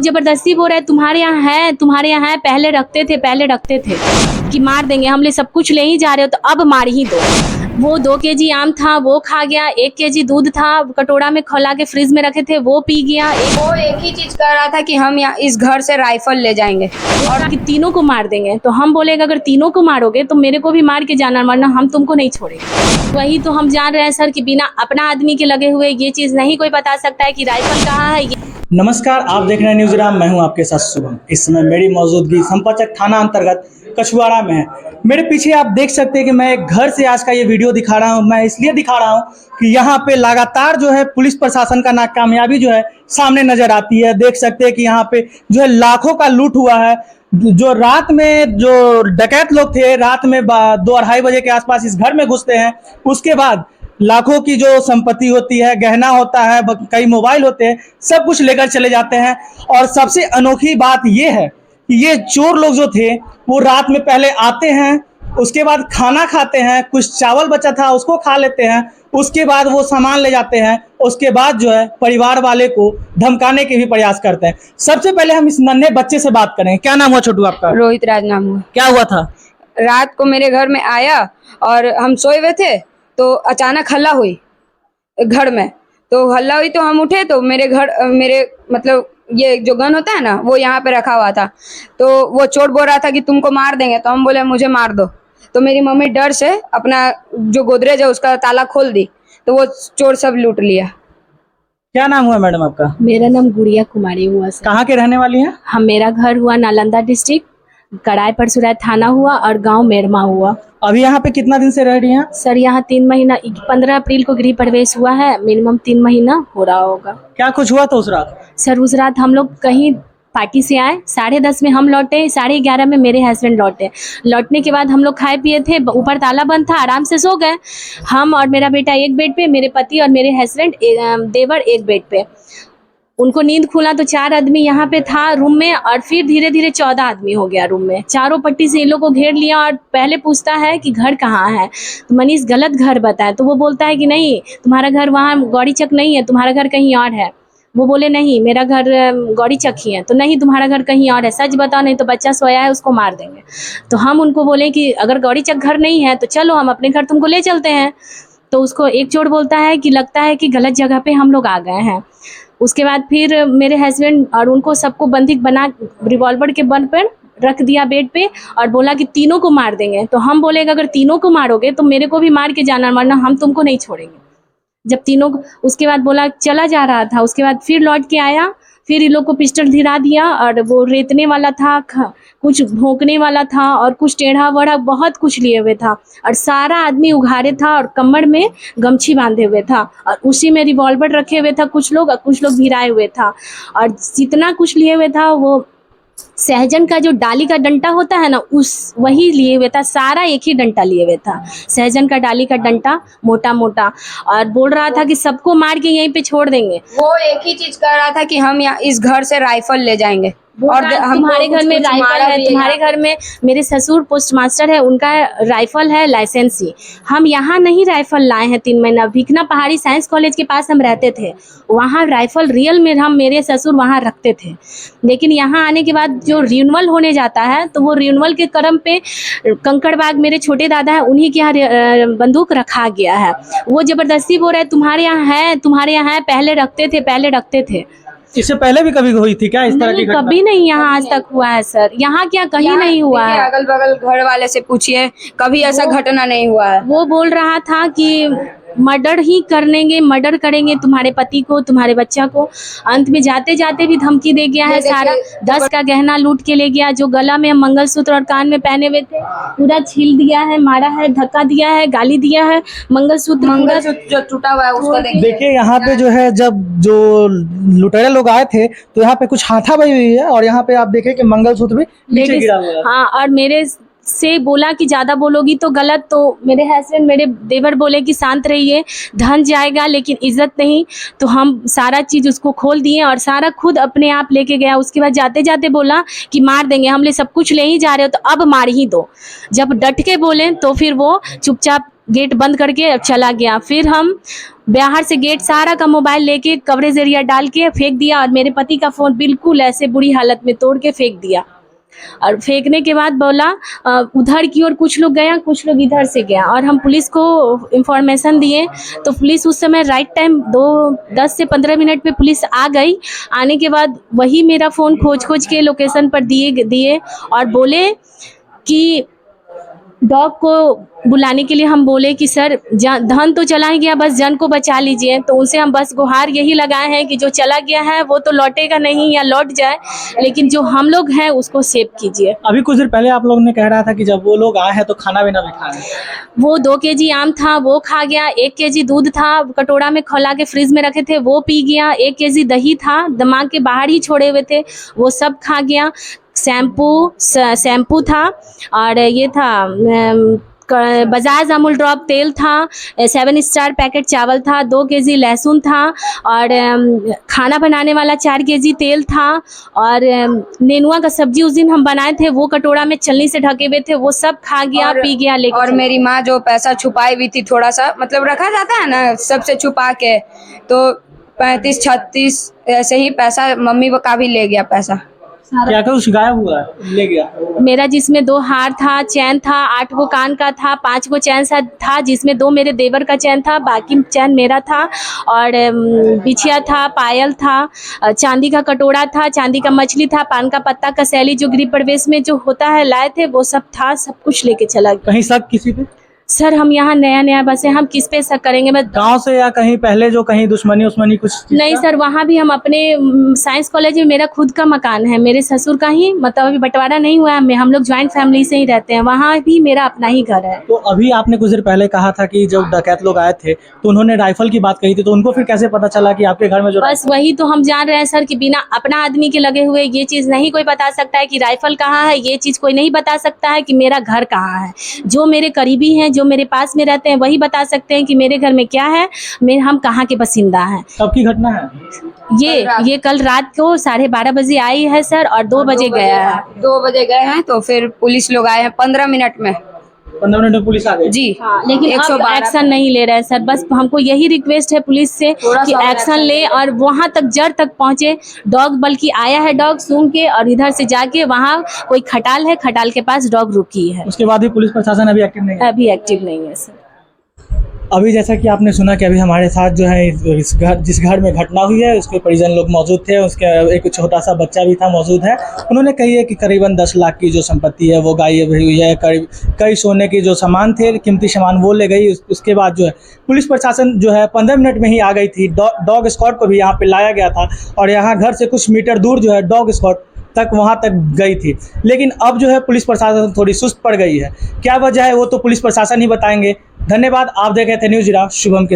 जबरदस्ती बोल रहे तुम्हारे यहाँ है, तुम्हारे यहाँ है, पहले रखते थे कि मार देंगे, हम ले सब कुछ ले ही जा रहे हो तो अब मार ही दो। वो 2 केजी आम था वो खा गया, 1 केजी दूध था कटोरा में खौला के फ्रिज में रखे थे वो पी गया। वो एक ही चीज कर रहा था कि हम यहाँ इस घर से राइफल ले जाएंगे और कि तीनों को मार देंगे। तो हम बोलेगा अगर तीनों को मारोगे तो मेरे को भी मार के जाना, वरना हम तुमको नहीं छोड़ेंगे। वही तो हम जान रहे हैं सर कि बिना अपना आदमी के लगे हुए ये चीज़ नहीं कोई बता सकता है कि राइफल कहाँ है। नमस्कार, आप देख रहे हैं न्यूज राम। मैं हूं आपके साथ शुभम। इस समय मेरी मौजूदगी संपाचक थाना अंतर्गत कछुआड़ा में है। मेरे पीछे आप देख सकते हैं कि मैं एक घर से आज का ये वीडियो दिखा रहा हूं। मैं इसलिए दिखा रहा हूं कि यहाँ पे लगातार जो है पुलिस प्रशासन का नाकामयाबी जो है सामने नजर आती है। देख सकते हैं कि यहाँ पे जो है लाखों का लूट हुआ है। जो रात में जो डकैत लोग थे, रात में 2-2:30 बजे के आसपास इस घर में घुसते हैं। उसके बाद लाखों की जो संपत्ति होती है, गहना होता है, कई मोबाइल होते हैं, सब कुछ लेकर चले जाते हैं। और सबसे अनोखी बात ये है कि ये चोर लोग जो थे वो रात में पहले आते हैं, उसके बाद खाना खाते हैं, कुछ चावल बचा था उसको खा लेते हैं, उसके बाद वो सामान ले जाते हैं, उसके बाद जो है परिवार वाले को धमकाने के भी प्रयास करते हैं। सबसे पहले हम इस नन्हे बच्चे से बात करें। क्या नाम हुआ छोटू आपका? रोहित राज नाम हुआ। क्या हुआ था? रात को मेरे घर में आया और हम सोए हुए थे तो अचानक हल्ला हुई घर में। तो हल्ला हुई तो हम उठे तो मेरे मतलब ये जो गन होता है ना वो यहाँ पे रखा हुआ था। तो वो चोर बोल रहा था कि तुमको मार देंगे, तो हम बोले मुझे मार दो। तो मेरी मम्मी डर से अपना जो गोदरेज है उसका ताला खोल दी तो वो चोर सब लूट लिया। क्या नाम हुआ मैडम आपका? मेरा नाम गुड़िया कुमारी हुआ सर। कहाँ के रहने वाली हैं? हम मेरा घर हुआ नालंदा डिस्ट्रिक्ट, कड़ाई परसुराय थाना हुआ और गांव मेरमा हुआ। अभी यहाँ पे कितना दिन से रह रही हैं? सर यहाँ 3 महीना, 15 अप्रैल को गृह प्रवेश हुआ है, मिनिमम 3 महीना हो रहा होगा। क्या कुछ हुआ था उस रात? सर उस रात हम लोग कहीं पार्टी से आए, 10:30 में हम लौटे, 11:30 में मेरे हस्बैंड लौटे। लौटने के बाद हम लोग खाए पिए थे, ऊपर ताला बंद था, आराम से सो गए। हम और मेरा बेटा एक बेड पे, मेरे पति और मेरे हस्बैंड देवर एक बेड पे। उनको नींद खुला तो 4 आदमी यहाँ पे था रूम में, और फिर धीरे धीरे 14 आदमी हो गया रूम में। चारों पट्टी से इन लोग को घेर लिया और पहले पूछता है कि घर कहाँ है। तो मनीष गलत घर बताया, तो वो बोलता है कि नहीं तुम्हारा घर वहाँ गौरी चक नहीं है, तुम्हारा घर कहीं और है। वो बोले नहीं मेरा घर गौरी चक ही है। तो नहीं तुम्हारा घर कहीं और है, सच बताओ नहीं तो बच्चा सोया है उसको मार देंगे। तो हम उनको बोले कि अगर गौरी चक घर नहीं है तो चलो हम अपने घर तुमको ले चलते हैं। तो उसको एक चोर बोलता है कि लगता है कि गलत जगह पे हम लोग आ गए हैं। उसके बाद फिर मेरे हस्बैंड और उनको सबको बंदिक बना रिवॉल्वर के बल पर रख दिया बेड पे और बोला कि तीनों को मार देंगे। तो हम बोलेगा अगर तीनों को मारोगे तो मेरे को भी मार के जाना, वरना हम तुमको नहीं छोड़ेंगे। जब तीनों को उसके बाद बोला चला जा रहा था, उसके बाद फिर लौट के आया, फिर इन लोग को पिस्टल धिरा दिया और वो रेतने वाला था, कुछ भोंकने वाला था और कुछ टेढ़ा वढ़ा बहुत कुछ लिए हुए था। और सारा आदमी उघारे था और कमर में गमछी बांधे हुए था और उसी में रिवॉल्वर रखे हुए था कुछ लोग, और कुछ लोग भिराए हुए था। और जितना कुछ लिए हुए था वो सहजन का जो डाली का डंटा होता है ना वही लिए हुए था। सारा एक ही डंटा लिए हुए था, सहजन का डाली का डंटा मोटा मोटा। और बोल रहा था कि सबको मार के यहीं पे छोड़ देंगे। वो एक ही चीज कर रहा था कि हम यहाँ इस घर से राइफल ले जाएंगे। और तुम्हारे घर में राइफल है, तुम्हारे घर में मेरे ससुर पोस्ट मास्टर है, उनका राइफल है लाइसेंसी। हम यहाँ नहीं राइफल लाए हैं 3 महीना। भिखना पहाड़ी साइंस कॉलेज के पास हम रहते थे, वहाँ राइफल रियल में हम मेरे ससुर वहाँ रखते थे। लेकिन यहाँ आने के बाद जो रिन्यूअल होने जाता है तो वो रिन्यूअल के क्रम पे कंकड़बाग मेरे छोटे दादा है, उन्हीं के यहाँ बंदूक रखा गया है। वो जबरदस्ती बोल रहे तुम्हारे यहाँ है, तुम्हारे यहाँ है, पहले रखते थे। इससे पहले भी कभी हुई थी क्या इस तरह की घटना? कभी नहीं यहाँ आज तक हुआ है सर। यहाँ क्या कहीं नहीं हुआ है। अगल बगल घर वाले से पूछिए, कभी ऐसा घटना नहीं हुआ है। वो बोल रहा था कि मर्डर करेंगे तुम्हारे पति को, तुम्हारे बच्चा को। अंत में जाते जाते भी धमकी दे गया है। सारा 10 का गहना लूट के ले गया, जो गला में मंगलसूत्र और कान में पहने हुए थे पूरा छील दिया है, मारा है, धक्का दिया है, गाली दिया है। मंगलसूत्र जो टूटा हुआ है उसको देखिए। यहाँ पे जो है जब जो लुटेरे लोग आए थे तो यहाँ पे कुछ हाथापाई हुई है और यहाँ पे आप देखें कि मंगलसूत्र भी नीचे गिरा हुआ है। हाँ, और मेरे से बोला कि ज्यादा बोलोगी तो गलत। तो मेरे हस्बैंड मेरे देवर बोले कि शांत रहिए, धन जाएगा लेकिन इज्जत नहीं। तो हम सारा चीज उसको खोल दिए और सारा खुद अपने आप लेके गया। उसके बाद जाते जाते बोला कि मार देंगे, हम ले सब कुछ ले ही जा रहे हो तो अब मार ही दो। जब डट के बोले तो फिर वो चुपचाप गेट बंद करके चला गया। फिर हम बाहर से गेट सारा का मोबाइल लेके कवरेज एरिया डाल के फेंक दिया और मेरे पति का फ़ोन बिल्कुल ऐसे बुरी हालत में तोड़ के फेंक दिया। और फेंकने के बाद बोला उधर की ओर कुछ लोग गया, कुछ लोग इधर से गया, और हम पुलिस को इंफॉर्मेशन दिए तो पुलिस उस समय राइट टाइम 10 से 15 मिनट में पुलिस आ गई। आने के बाद वही मेरा फ़ोन खोज के लोकेशन पर दिए और बोले कि डॉग को बुलाने के लिए हम बोले कि सर धन तो चला ही गया, बस जन को बचा लीजिए। तो उनसे हम बस गुहार यही लगाए हैं कि जो चला गया है वो तो लौटेगा नहीं या लौट जाए, लेकिन जो हम लोग हैं उसको सेव कीजिए। अभी कुछ देर पहले आप लोगों ने कह रहा था कि जब वो लोग आए हैं तो खाना भी खाए। वो 2 केजी आम था वो खा गया, 1 केजी दूध था कटोरा में खौला के फ्रिज में रखे थे वो पी गया, 1 केजी दही था दिमाग के बाहर ही छोड़े हुए थे वो सब खा गया, शैम्पू था और ये था बजाज अमूल ड्रॉप तेल था, 7 स्टार पैकेट चावल था, 2 केजी लहसुन था और खाना बनाने वाला 4 केजी तेल था और नेनुआ का सब्जी उस दिन हम बनाए थे वो कटोरा में छलनी से ढके हुए थे वो सब खा गया, पी गया। लेकिन और मेरी माँ जो पैसा छुपाई हुई थी थोड़ा सा, मतलब रखा जाता है ना सबसे छुपा के, तो 35-36 ऐसे ही पैसा मम्मी का भी ले गया पैसा। क्या कुछ गायब हुआ है? ले गया मेरा जिसमें 2 हार था, चैन था, 8 गो कान का था, 5 गो चैन था जिसमें 2 मेरे देवर का चैन था, बाकी चैन मेरा था और बिछिया था, पायल था, चांदी का कटोरा था, चांदी का मछली था, पान का पत्ता का सैली जो गृह प्रवेश में जो होता है लाए थे वो सब था, सब कुछ लेके चला गया। कहीं शक किसी पे? सर हम यहाँ नया बसे, हम किस पे शक करेंगे? मैं गांव से या कहीं पहले जो कहीं दुश्मनी उस्मनी कुछ नहीं सर, वहाँ भी हम अपने साइंस कॉलेज में मेरा खुद का मकान है, मेरे ससुर का ही, मतलब अभी बंटवारा नहीं हुआ है, हम लोग ज्वाइंट फैमिली से ही रहते हैं, वहाँ भी मेरा अपना ही घर है। तो अभी आपने कुछ देर पहले कहा था कि जब डकैत लोग आए थे तो उन्होंने राइफल की बात कही थी, तो उनको फिर कैसे पता चला कि आपके घर में जो? बस वही तो हम जान रहे हैं सर कि बिना अपना आदमी के लगे हुए ये चीज़ नहीं कोई बता सकता है कि राइफल कहाँ है, ये चीज़ कोई नहीं बता सकता है कि मेरा घर कहाँ है। जो मेरे करीबी हैं, जो मेरे पास में रहते हैं वही बता सकते हैं कि मेरे घर में क्या है, हम कहाँ के बसिंदा हैं। कब की घटना है ये कल रात को 12:30 बजे आई है सर और 2 बजे गया है। 2 बजे गए हैं तो फिर पुलिस लोग आए हैं 15 मिनट में। 15 मिनट में पुलिस आ गई जी हाँ, लेकिन अब 112 एक्शन नहीं ले रहे हैं सर। बस हमको यही रिक्वेस्ट है पुलिस से कि एक्शन ले और वहाँ तक जड़ तक पहुँचे। डॉग बल्कि आया है, डॉग सूंघ के और इधर से जाके वहाँ कोई खटाल है, खटाल के पास डॉग रुकी है। उसके बाद भी पुलिस प्रशासन अभी एक्टिव नहीं है? अभी एक्टिव नहीं है सर। अभी जैसा कि आपने सुना कि अभी हमारे साथ जो है जिस घर में घटना हुई है उसके परिजन लोग मौजूद थे, उसके एक छोटा सा बच्चा भी था मौजूद है। उन्होंने कही है कि करीबन 10 लाख की जो संपत्ति है वो गायब हुई है, कई सोने के जो सामान थे, कीमती सामान वो ले गई। उसके बाद जो है पुलिस प्रशासन जो है 15 मिनट में ही आ गई थी। डॉग स्क्वाड को भी यहाँ पे लाया गया था और यहाँ घर से कुछ मीटर दूर जो है डॉग स्क्वाड तक वहाँ तक गई थी। लेकिन अब जो है पुलिस प्रशासन थोड़ी सुस्त पड़ गई है। क्या वजह है वो तो पुलिस प्रशासन ही बताएंगे। धन्यवाद। आप देख रहे थे न्यूज़ इरा शुभम के साथ।